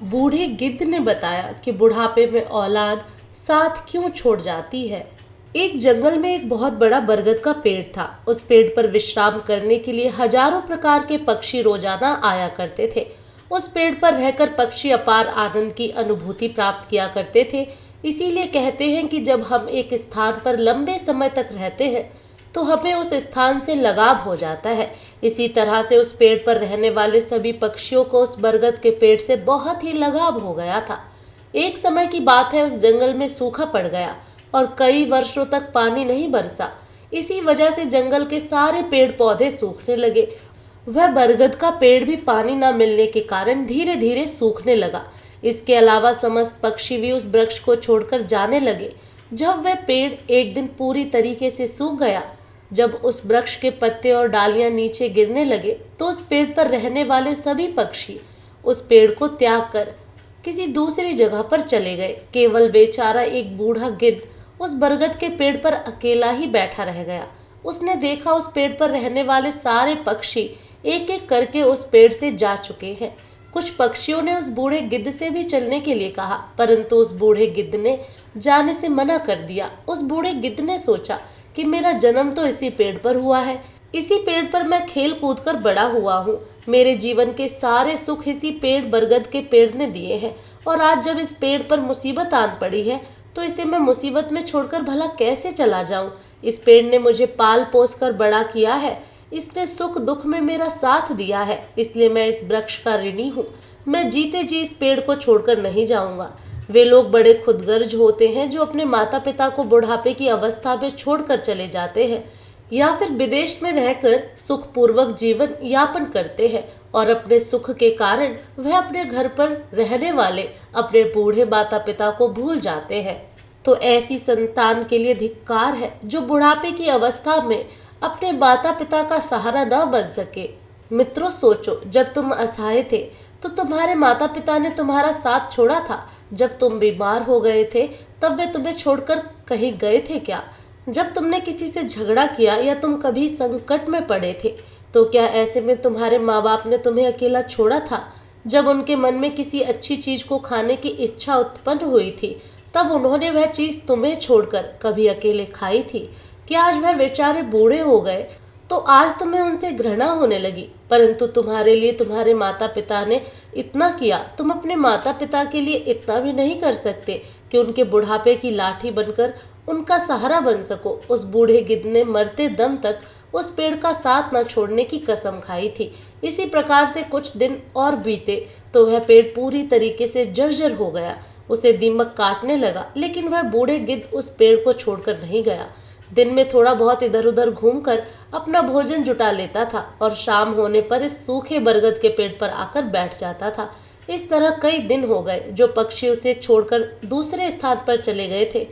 बूढ़े गिद्ध ने बताया कि बुढ़ापे में औलाद साथ क्यों छोड़ जाती है। एक जंगल में एक बहुत बड़ा बरगद का पेड़ था। उस पेड़ पर विश्राम करने के लिए हजारों प्रकार के पक्षी रोजाना आया करते थे। उस पेड़ पर रहकर पक्षी अपार आनंद की अनुभूति प्राप्त किया करते थे। इसीलिए कहते हैं कि जब हम एक स्थान पर लंबे समय तक रहते हैं तो हमें उस स्थान से लगाव हो जाता है। इसी तरह से उस पेड़ पर रहने वाले सभी पक्षियों को उस बरगद के पेड़ से बहुत ही लगाव हो गया था। एक समय की बात है, उस जंगल में सूखा पड़ गया और कई वर्षों तक पानी नहीं बरसा। इसी वजह से जंगल के सारे पेड़ पौधे सूखने लगे। वह बरगद का पेड़ भी पानी न मिलने के कारण धीरे धीरे सूखने लगा। इसके अलावा समस्त पक्षी भी उस वृक्ष को छोड़कर जाने लगे। जब वह पेड़ एक दिन पूरी तरीके से सूख गया, जब उस वृक्ष के पत्ते और डालियां नीचे गिरने लगे, तो उस पेड़ पर रहने वाले सभी पक्षी उस पेड़ को त्याग कर किसी दूसरी जगह पर चले गए। केवल बेचारा एक बूढ़ा गिद्ध उस बरगद के पेड़ पर अकेला ही बैठा रह गया। उसने देखा उस पेड़ पर रहने वाले सारे पक्षी एक एक करके उस पेड़ से जा चुके हैं। कुछ पक्षियों ने उस बूढ़े गिद्ध से भी चलने के लिए कहा, परंतु उस बूढ़े गिद्ध ने जाने से मना कर दिया। उस बूढ़े गिद्ध ने सोचा कि मेरा जन्म तो इसी पेड़ पर हुआ है, इसी पेड़ पर मैं खेल कूद कर बड़ा हुआ हूँ। मेरे जीवन के सारे सुख इसी पेड़ बरगद के पेड़ ने दिए हैं, और आज जब इस पेड़ पर मुसीबत आन पड़ी है तो इसे मैं मुसीबत में छोड़कर भला कैसे चला जाऊं। इस पेड़ ने मुझे पाल पोस कर बड़ा किया है, इसने सुख दुख में मेरा साथ दिया है, इसलिए मैं इस वृक्ष का ऋणी हूँ। मैं जीते जी इस पेड़ को छोड़कर नहीं जाऊंगा। वे लोग बड़े खुदगर्ज होते हैं जो अपने माता पिता को बुढ़ापे की अवस्था में छोड़कर चले जाते हैं या फिर विदेश में रहकर सुखपूर्वक जीवन यापन करते हैं, और अपने सुख के कारण वह अपने घर पर रहने वाले अपने बूढ़े माता पिता को भूल जाते हैं। तो ऐसी संतान के लिए धिक्कार है जो बुढ़ापे की अवस्था में अपने माता पिता का सहारा न बन सके। मित्रों, सोचो, जब तुम असहाय थे तो तुम्हारे माता पिता ने तुम्हारा साथ छोड़ा था। जब तुम बीमार हो गए थे तब वे तुम्हें छोड़कर कहीं गए थे क्या? जब तुमने किसी से झगड़ा किया या तुम कभी संकट में पड़े थे तो क्या ऐसे में तुम्हारे माँ बाप ने तुम्हें अकेला छोड़ा था? जब उनके मन में किसी अच्छी चीज को खाने की इच्छा उत्पन्न हुई थी तब उन्होंने वह चीज तुम्हें छोड़कर कभी अकेले खाई थी? क्या आज वह बेचारे बूढ़े हो गए तो आज तुम्हें उनसे घृणा होने लगी? परंतु तुम्हारे लिए तुम्हारे माता पिता ने इतना किया, तुम अपने माता पिता के लिए इतना भी नहीं कर सकते कि उनके बुढ़ापे की लाठी बनकर उनका सहारा बन सको। उस बूढ़े गिद्ध ने मरते दम तक उस पेड़ का साथ न छोड़ने की कसम खाई थी। इसी प्रकार से कुछ दिन और बीते तो वह पेड़ पूरी तरीके से जर्जर हो गया। उसे दीमक काटने लगा, लेकिन वह बूढ़े गिद्ध उस पेड़ को छोड़कर नहीं गया। दिन में थोड़ा बहुत इधर उधर घूमकर अपना भोजन जुटा लेता था और शाम होने पर इस सूखे बरगद के पेड़ पर आकर बैठ जाता था। इस तरह कई दिन हो गए। जो पक्षी उसे छोड़कर दूसरे स्थान पर चले गए थे,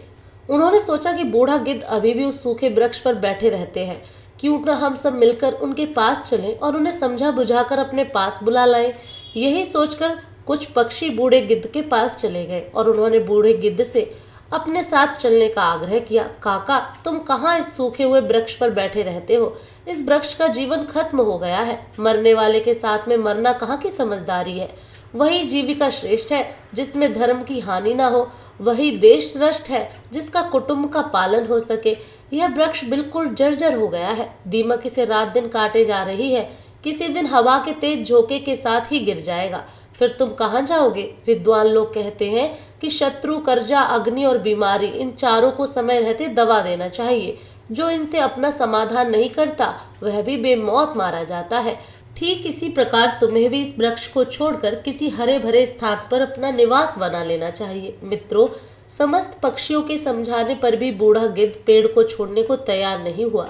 उन्होंने सोचा कि बूढ़ा गिद्ध अभी भी उस सूखे वृक्ष पर बैठे रहते हैं, क्यों न हम सब मिलकर उनके पास चलें और उन्हें समझा बुझाकर अपने पास बुला लाएं। यही सोचकर कुछ पक्षी बूढ़े गिद्ध के पास चले गए और उन्होंने बूढ़े गिद्ध से अपने साथ चलने का आग्रह किया। काका, तुम कहाँ इस सूखे हुए वृक्ष पर बैठे रहते हो? इस वृक्ष का जीवन खत्म हो गया है। मरने वाले के साथ में मरना कहाँ की समझदारी है? वही जीविका श्रेष्ठ है जिसमें धर्म की हानि ना हो। वही देश श्रेष्ठ है जिसका कुटुंब का पालन हो सके। यह वृक्ष बिल्कुल जर्जर हो गया है। दीमक इसे रात दिन काटे जा रही है। किसी दिन हवा के तेज झोंके के साथ ही गिर जाएगा। फिर तुम कहाँ जाओगे? विद्वान लोग कहते हैं कि शत्रु, कर्जा, अग्नि और बीमारी, इन चारों को समय रहते दबा देना चाहिए। जो इनसे अपना समाधान नहीं करता वह भी बेमौत मारा जाता है। ठीक इसी प्रकार तुम्हें भी इस वृक्ष को छोड़कर किसी हरे भरे स्थान पर अपना निवास बना लेना चाहिए। मित्रों, समस्त पक्षियों के समझाने पर भी बूढ़ा गिद्ध पेड़ को छोड़ने को तैयार नहीं हुआ।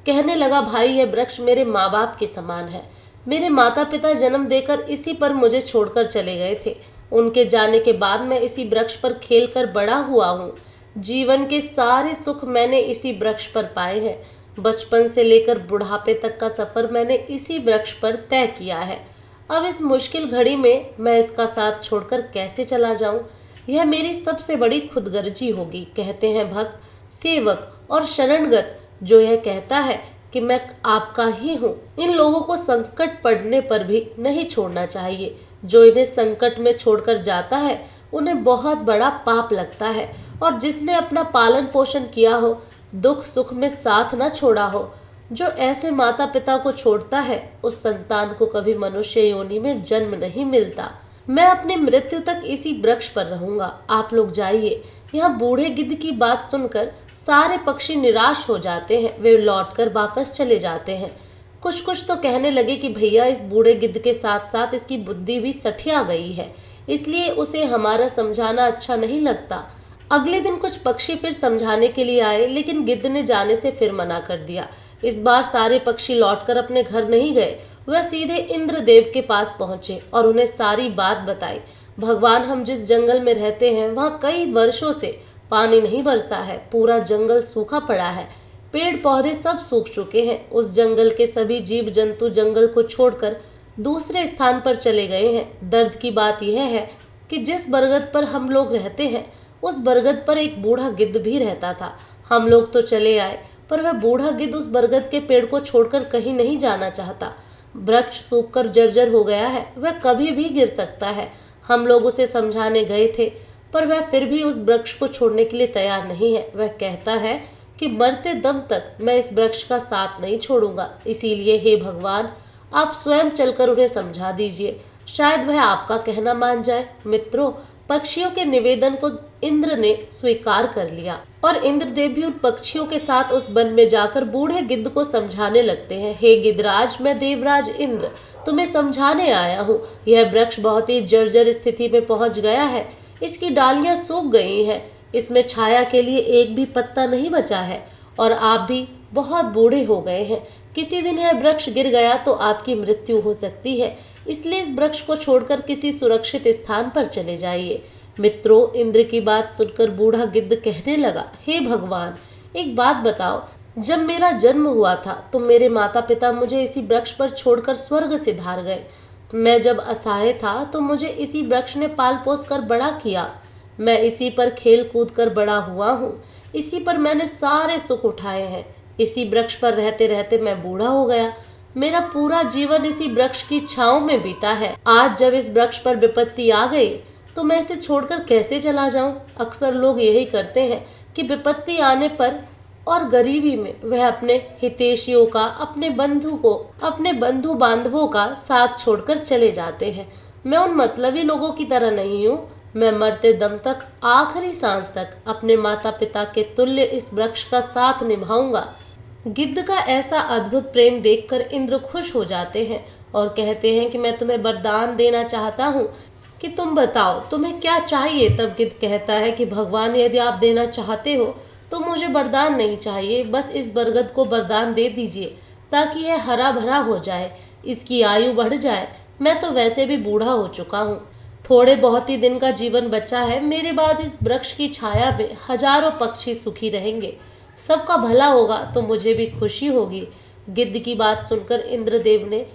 कहने लगा, भाई, यह वृक्ष मेरे माँ बाप के समान है। मेरे माता पिता जन्म देकर इसी पर मुझे छोड़कर चले गए थे। उनके जाने के बाद मैं इसी वृक्ष पर खेल कर बड़ा हुआ हूँ। जीवन के सारे सुख मैंने इसी वृक्ष पर पाए हैं। बचपन से लेकर बुढ़ापे तक का सफर मैंने इसी वृक्ष पर तय किया है। अब इस मुश्किल घड़ी में मैं इसका साथ छोड़कर कैसे चला जाऊं? यह मेरी सबसे बड़ी खुदगर्जी होगी। कहते हैं भक्त, सेवक और शरणगत जो यह कहता है कि मैं आपका ही हूँ। इन लोगों को संकट पड़ने पर भी नहीं छोड़ना चाहिए। जो इन्हें संकट में छोड़कर जाता है उन्हें बहुत बड़ा पाप लगता है, और जिसने अपना पालन पोषण किया हो, दुख सुख में साथ न छोड़ा हो, जो ऐसे माता पिता को छोड़ता है उस संतान को कभी मनुष्य योनि में जन्म नहीं मिलता। मैं अपनी मृत्यु तक इसी वृक्ष पर रहूंगा, आप लोग जाइए। यहाँ बूढ़े गिद्ध की बात सुनकर सारे पक्षी निराश हो जाते हैं, वे लौटकर वापस चले जाते हैं। कुछ कुछ तो कहने लगे कि भैया इस बूढ़े गिद्ध के साथ साथ इसकी बुद्धि भी सठिया गई है, इसलिए उसे हमारा समझाना अच्छा नहीं लगता। अगले दिन कुछ पक्षी फिर समझाने के लिए आए, लेकिन गिद्ध ने जाने से फिर मना कर दिया। इस बार सारे पक्षी लौटकर अपने घर नहीं गए, वह सीधे इंद्रदेव के पास पहुंचे और उन्हें सारी बात बताई। भगवान, हम जिस जंगल में रहते हैं वहाँ कई वर्षों से पानी नहीं बरसा है, पूरा जंगल सूखा पड़ा है, पेड़ पौधे सब सूख चुके हैं। उस जंगल के सभी जीव जंतु जंगल को छोड़कर दूसरे स्थान पर चले गए हैं। दर्द की बात यह है कि जिस बरगद पर हम लोग रहते हैं उस बरगद पर एक बूढ़ा गिद्ध भी रहता था। हम लोग तो चले आए, पर वह बूढ़ा गिद्ध उस बरगद के पेड़ को छोड़कर कहीं नहीं जाना चाहता। वृक्ष सूखकर जर्जर हो गया है, वह कभी भी गिर सकता है। हम लोग उसे समझाने गए थे, पर वह फिर भी उस वृक्ष को छोड़ने के लिए तैयार नहीं है। वह कहता है कि मरते दम तक मैं इस वृक्ष का साथ नहीं छोड़ूंगा। इसीलिए हे भगवान, आप स्वयं चलकर उन्हें समझा दीजिए, शायद वह आपका कहना मान जाए। मित्रों, पक्षियों के निवेदन को इंद्र ने स्वीकार कर लिया और इंद्रदेव भी उन पक्षियों के साथ उस वन में जाकर बूढ़े गिद्ध को समझाने लगते हैं। हे गिद्धराज, मैं देवराज इंद्र तुम्हें समझाने आया हूँ। यह वृक्ष बहुत ही जर्जर स्थिति में पहुंच गया है, इसकी डालियां सूख गई हैं, इसमें छाया के लिए एक भी पत्ता नहीं बचा है, और आप भी बहुत बूढ़े हो गए हैं। किसी दिन यह वृक्ष गिर गया तो आपकी मृत्यु हो सकती है, इसलिए इस वृक्ष को छोड़कर किसी सुरक्षित स्थान पर चले जाइए। मित्रों, इंद्र की बात सुनकर बूढ़ा गिद्ध कहने लगा, हे भगवान, एक बात बताओ, जब मेरा जन्म हुआ था तो मेरे माता पिता मुझे इसी वृक्ष पर छोड़कर स्वर्ग सिधार गए। मैं जब असहाय था तो मुझे इसी वृक्ष ने पाल पोस कर बड़ा किया। मैं इसी पर खेल कूद कर बड़ा हुआ हूँ, इसी पर मैंने सारे सुख उठाए हैं। इसी वृक्ष पर रहते रहते मैं बूढ़ा हो गया, मेरा पूरा जीवन इसी वृक्ष की छांव में बीता है। आज जब इस वृक्ष पर विपत्ति आ गई तो मैं इसे छोड़कर कैसे चला जाऊं? अक्सर लोग यही करते हैं कि विपत्ति आने पर और गरीबी में वह अपने हितैषियों का, अपने बंधु बांधवों का साथ छोड़कर चले जाते हैं। मैं उन मतलबी लोगों की तरह नहीं हूँ। मैं मरते दम तक, आखिरी सांस तक अपने माता पिता के तुल्य इस वृक्ष का साथ निभाऊंगा। गिद्ध का ऐसा अद्भुत प्रेम देखकर इंद्र खुश हो जाते हैं और कहते हैं कि मैं तुम्हें वरदान देना चाहता हूँ कि तुम बताओ तुम्हें क्या चाहिए। तब गिद्ध कहता है कि भगवान, यदि आप देना चाहते हो तो मुझे वरदान नहीं चाहिए, बस इस बरगद को वरदान दे दीजिए ताकि यह हरा भरा हो जाए, इसकी आयु बढ़ जाए। मैं तो वैसे भी बूढ़ा हो चुका हूँ, थोड़े बहुत ही दिन का जीवन बचा है। मेरे बाद इस वृक्ष की छाया में हजारों पक्षी सुखी रहेंगे, सबका भला होगा तो मुझे भी खुशी होगी। गिद्ध की बात सुनकर इंद्रदेव ने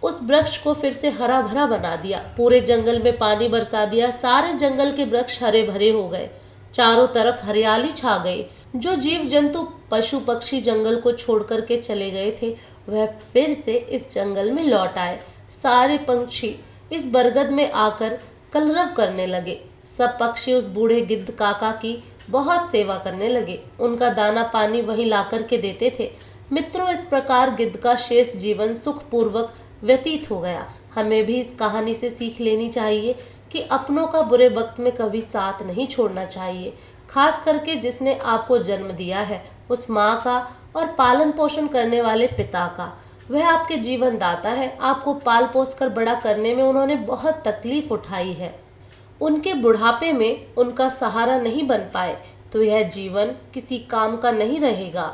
उस वृक्ष को फिर से हरा भरा बना दिया, पूरे जंगल में पानी बरसा दिया, सारे जंगल के वृक्ष हरे भरे हो गए, चारों तरफ हरियाली छा गई। जो जीव जंतु पशु पक्षी जंगल को छोड़ करके चले गए थे वह फिर से इस जंगल में लौट आए। सारे पंछी इस बरगद में आकर कलरव करने लगे। सब पक्षी उस बूढ़े गिद्ध काका की बहुत सेवा करने लगे, उनका दाना पानी वहीं ला करके देते थे। मित्रों, इस प्रकार गिद्ध का शेष जीवन सुखपूर्वक व्यतीत हो गया। हमें भी इस कहानी से सीख लेनी चाहिए कि अपनों का बुरे वक्त में कभी साथ नहीं छोड़ना चाहिए, खास करके जिसने आपको जन्म दिया है, उस माँ का और पालन पोषण करने वाले पिता का। वह आपके जीवन दाता है, आपको पाल पोस कर बड़ा करने में उन्होंने बहुत तकलीफ उठाई है। उनके बुढ़ापे में उनका सहारा नहीं बन पाए तो यह जीवन किसी काम का नहीं रहेगा।